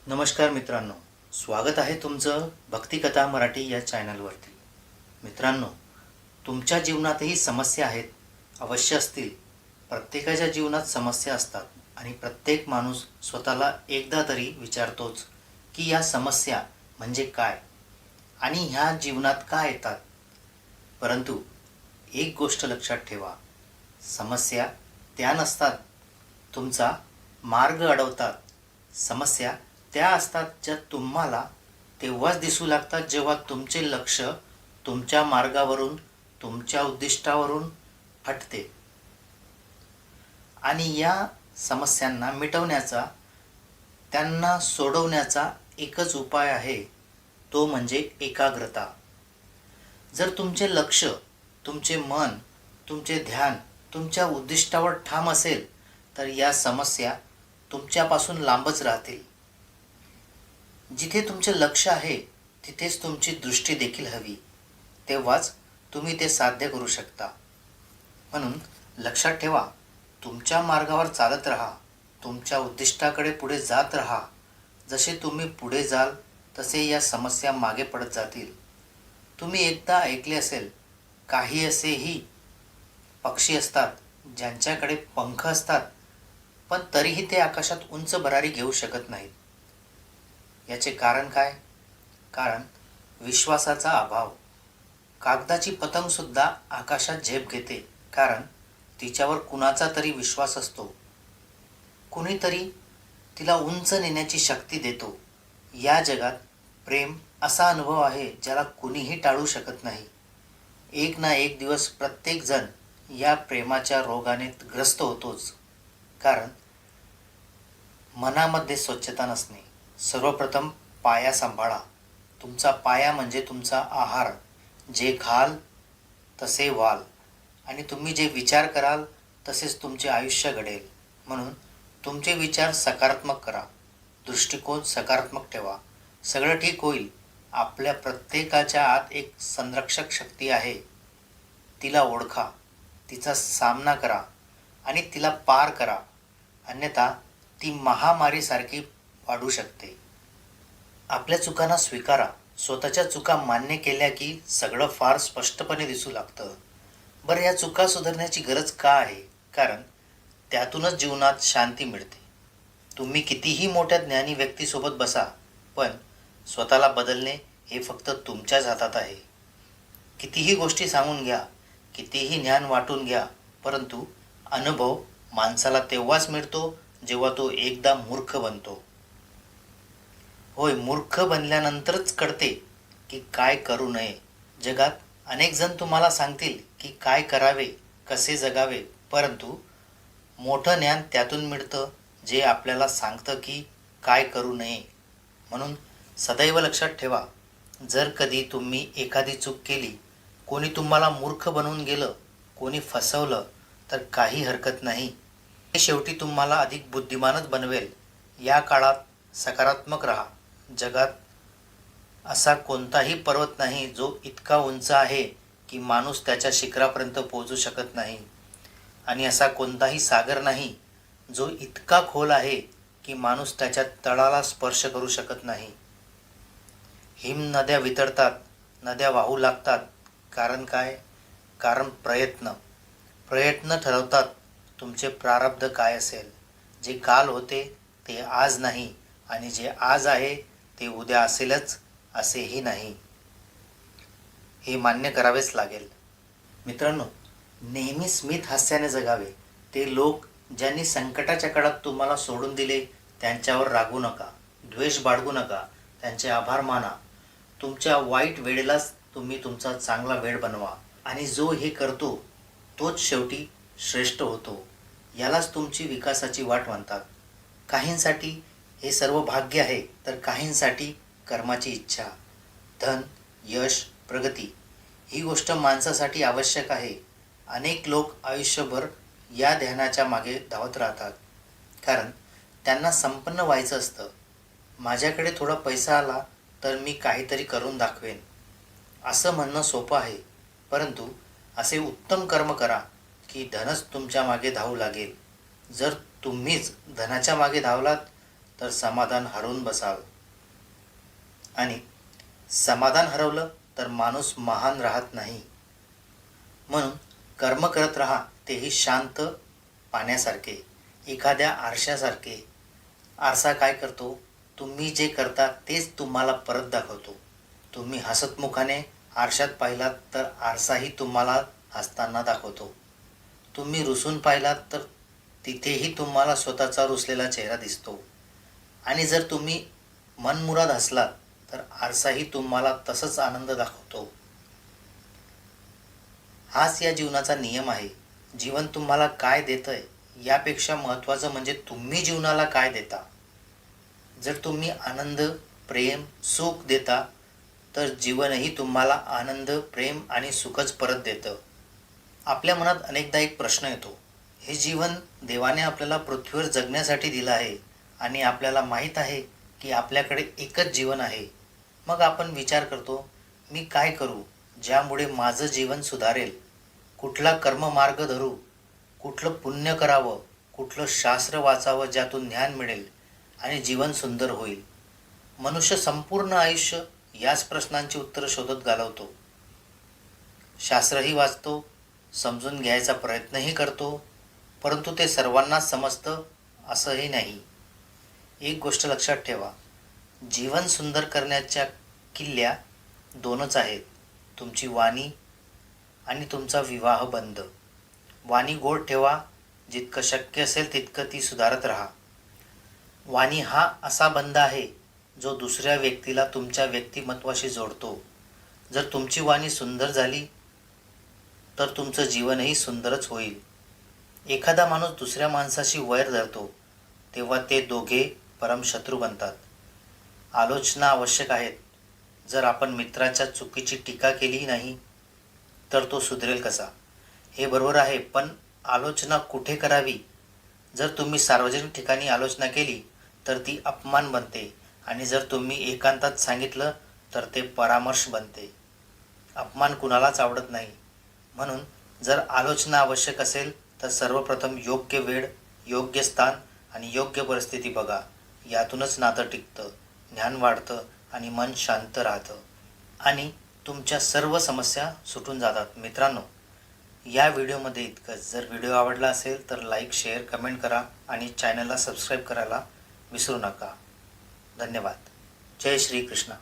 नमस्कार मित्रांनो, स्वागत आहे तुमचं भक्तिकथा मराठी या चॅनलवरती. मित्रांनो, तुमच्या जीवनातही समस्या आहेत, अवश्य असतील. प्रत्येकाच्या जीवनात समस्या असतात आणि प्रत्येक माणूस स्वतःला एकदा तरी विचारतोच की या समस्या म्हणजे काय आणि ह्या जीवनात का येतात. परंतु एक गोष्ट लक्षात ठेवा, समस्या त्या नसतात तुमचा मार्ग अडवतात. समस्या त्या असतात ज्या तुम्हाला तेव्हाच दिसू लागतात जेव्हा तुमचे लक्ष तुमच्या मार्गावरून, तुमच्या उद्दिष्टावरून हटते. आणि या समस्यांना मिटवण्याचा, त्यांना सोडवण्याचा एकच उपाय आहे, तो म्हणजे एकाग्रता. जर तुमचे लक्ष, तुमचे मन, तुमचे ध्यान तुमच्या उद्दिष्टावर ठाम असेल तर या समस्या तुमच्यापासून लांबच राहतील. जिथे तुमचे लक्ष आहे तिथेच तुमची दृष्टी देखील हवी, तेव्हाच तुम्ही ते साध्य करू शकता. म्हणून लक्षात ठेवा, तुमच्या मार्गावर चालत राहा, तुमच्या उद्दिष्टाकडे पुढे जात राहा. जसे तुम्ही पुढे जाल तसे या समस्या मागे पडत जातील. तुम्ही एकदा ऐकले असेल, काही असेही पक्षी असतात ज्यांच्याकडे पंख असतात, पण तरीही ते आकाशात उंच भरारी घेऊ शकत नाहीत. याचे कारण काय? कारण विश्वासाचा अभाव. कागदाची पतंग सुद्धा आकाशात झेप घेते, कारण तिच्यावर कुणाचा तरी विश्वास असतो. कुणीतरी तिला उंच नेण्याची शक्ती देतो. या जगात प्रेम असा अनुभव आहे ज्याला कुणीही टाळू शकत नाही. एक ना एक दिवस प्रत्येक जण या प्रेमाच्या रोगाने ग्रस्त होतोच. कारण मनामध्ये स्वच्छता नसणे. सर्वप्रथम पाया सांभाळा. तुमचा पाया म्हणजे तुमचा आहार. जे खाल तसे व्हाल आणि तुम्ही जे विचार कराल तसेच तुमचे आयुष्य घडेल. म्हणून तुमचे विचार सकारात्मक करा, दृष्टिकोन सकारात्मक ठेवा. सगळं ठीक होईल. आपल्या प्रत्येकाच्या आत एक संरक्षक शक्ती आहे. तिला ओळखा, तिचा सामना करा आणि तिला पार करा. अन्यथा ती महामारीसारखी वाढू शकते. आपल्या चुकांना स्वीकारा. स्वतःच्या चुका मान्य केल्या की सगळं फार स्पष्टपणे दिसू लागतं. बरं, या चुका सुधारण्याची गरज का आहे? कारण त्यातूनच जीवनात शांती मिळते. तुम्ही कितीही मोठ्या ज्ञानी व्यक्तीसोबत बसा, पण स्वतःला बदलणे हे फक्त तुमच्याच हातात आहे. कितीही गोष्टी सांगून घ्या, कितीही ज्ञान वाटून घ्या, परंतु अनुभव माणसाला तेव्हाच मिळतो जेव्हा तो एकदा मूर्ख बनतो. होय, मूर्ख बनल्यानंतरच कळते की काय करू नये. जगात अनेक जण तुम्हाला सांगतील की काय करावे, कसे जगावे, परंतु मोठं ज्ञान त्यातून मिळतं जे आपल्याला सांगतं की काय करू नये. म्हणून सदैव लक्षात ठेवा, जर कधी तुम्ही एखादी चूक केली, कोणी तुम्हाला मूर्ख बनवून गेलं, कोणी फसवलं, तर काही हरकत नाही. हे शेवटी तुम्हाला अधिक बुद्धिमानच बनवेल. या काळात सकारात्मक राहा. जगात असा कोणताही पर्वत नाही जो इतका उंच आहे की माणूस त्याच्या शिखरापर्यंत पोहोचू शकत नाही, आणि असा कोणताही सागर नाही जो इतका खोल आहे की माणूस त्याच्या तळाला स्पर्श करू शकत नाही. हिम नद्या वितळतात, नद्या वाहू लागतात. कारण काय? कारण प्रयत्न ठरवतात तुमचे प्रारब्ध काय असेल. जे काल होते ते आज नाही, आणि जे आज आहे ते उद्या असेलच असेही नाही. हे मान्य करावेच लागेल. मित्रांनो, नेहमी स्मित हास्याने जगावे. ते लोक ज्यांनी संकटाच्या काळात तुम्हाला सोडून दिले त्यांच्यावर रागवू नका, द्वेष बाळगू नका, त्यांचे आभार माना. तुमच्या वाईट वेळेलाच तुम्ही तुमचा चांगला वेळ बनवा, आणि जो हे करतो तोच शेवटी श्रेष्ठ होतो. यालाच तुमची विकासाची वाट म्हणतात. काहींसाठी हे सर्व भाग्य आहे, तर काहींसाठी कर्माची इच्छा. धन, यश, प्रगती ही गोष्ट माणसासाठी आवश्यक आहे. अनेक लोक आयुष्यभर या ध्यानाच्या मागे धावत राहतात, कारण त्यांना संपन्न व्हायचं असतं. माझ्याकडे थोडा पैसा आला तर मी काहीतरी करून दाखवेन, असं म्हणणं सोपं आहे. परंतु असे उत्तम कर्म करा की धनच तुमच्या मागे धावू लागेल. जर तुम्हीच धनाच्या मागे धावलात तर समाधान हरवून बसाल. आणि समाधान हरवलं तर माणूस महान राहत नाही. म्हणून कर्म करत राहा, तेही शांत पाण्यासारखे, एखाद्या आरशासारखे. आरसा काय करतो? तुम्ही जे करता तेच तुम्हाला परत दाखवतो. तुम्ही हसतमुखाने आरशात पाहिलात तर आरसाही तुम्हाला हसताना दाखवतो. तुम्ही रुसून पाहिलात तर तिथेही तुम्हाला स्वतःचा रुसलेला चेहरा दिसतो. आणि जर तुम्ही मनमुराद हसलात तर आरसाही तुम्हाला तसंच आनंद दाखवतो. हाच या जीवनाचा नियम आहे. जीवन तुम्हाला काय देतंय यापेक्षा महत्त्वाचं म्हणजे तुम्ही जीवनाला काय देता. जर तुम्ही आनंद, प्रेम, सुख देता तर जीवनही तुम्हाला आनंद, प्रेम आणि सुखच परत देतं. आपल्या मनात अनेकदा एक प्रश्न येतो, हे जीवन देवाने आपल्याला पृथ्वीवर जगण्यासाठी दिलं आहे आणि आपल्याला माहीत आहे की आपल्याकडे एकच जीवन आहे. मग आपण विचार करतो, मी काय करू ज्यामुळे माझं जीवन सुधारेल? कुठला कर्ममार्ग धरू? कुठलं पुण्य करावं? कुठलं शास्त्र वाचावं ज्यातून ज्ञान मिळेल आणि जीवन सुंदर होईल? मनुष्य संपूर्ण आयुष्य याच प्रश्नांची उत्तरं शोधत घालवतो. शास्त्रही वाचतो, समजून घ्यायचा प्रयत्नही करतो, परंतु ते सर्वांनाच समजतं असंही नाही. एक गोष्ट लक्षात ठेवा, जीवन सुंदर करण्याच्या किल्ल्या दोनच आहेत, तुमची वाणी आणि तुमचा विवाहबंध. वाणी गोड ठेवा, जितकं शक्य असेल तितकं ती सुधारत राहा. वाणी हा असा बंध आहे जो दुसऱ्या व्यक्तीला तुमच्या व्यक्तिमत्वाशी जोडतो. जर तुमची वाणी सुंदर झाली तर तुमचं जीवनही सुंदरच होईल. एखादा माणूस दुसऱ्या माणसाशी वैर धरतो तेव्हा ते दोघे परमशत्रू बनतात. आलोचना आवश्यक आहेत. जर आपण मित्राच्या चुकीची टीका केली नाही तर तो सुधरेल कसा? हे बरोबर आहे, पण आलोचना कुठे करावी? जर तुम्ही सार्वजनिक ठिकाणी आलोचना केली तर ती अपमान बनते आणि जर तुम्ही एकांतात सांगितलं तर ते परामर्श बनते. अपमान कुणालाच आवडत नाही. म्हणून जर आलोचना आवश्यक असेल तर सर्वप्रथम योग्य वेळ, योग्य स्थान आणि योग्य परिस्थिती बघा. यातूनच नातं टिकतं, ज्ञान वाढतं आणि मन शांत राहतं आणि तुमच्या सर्व समस्या सुटून जातात. मित्रांनो, या व्हिडिओमध्ये इतकंच. जर व्हिडिओ आवडला असेल तर लाईक, शेअर, कमेंट करा आणि चॅनलला सबस्क्राईब करायला विसरू नका. धन्यवाद. जय श्री कृष्ण.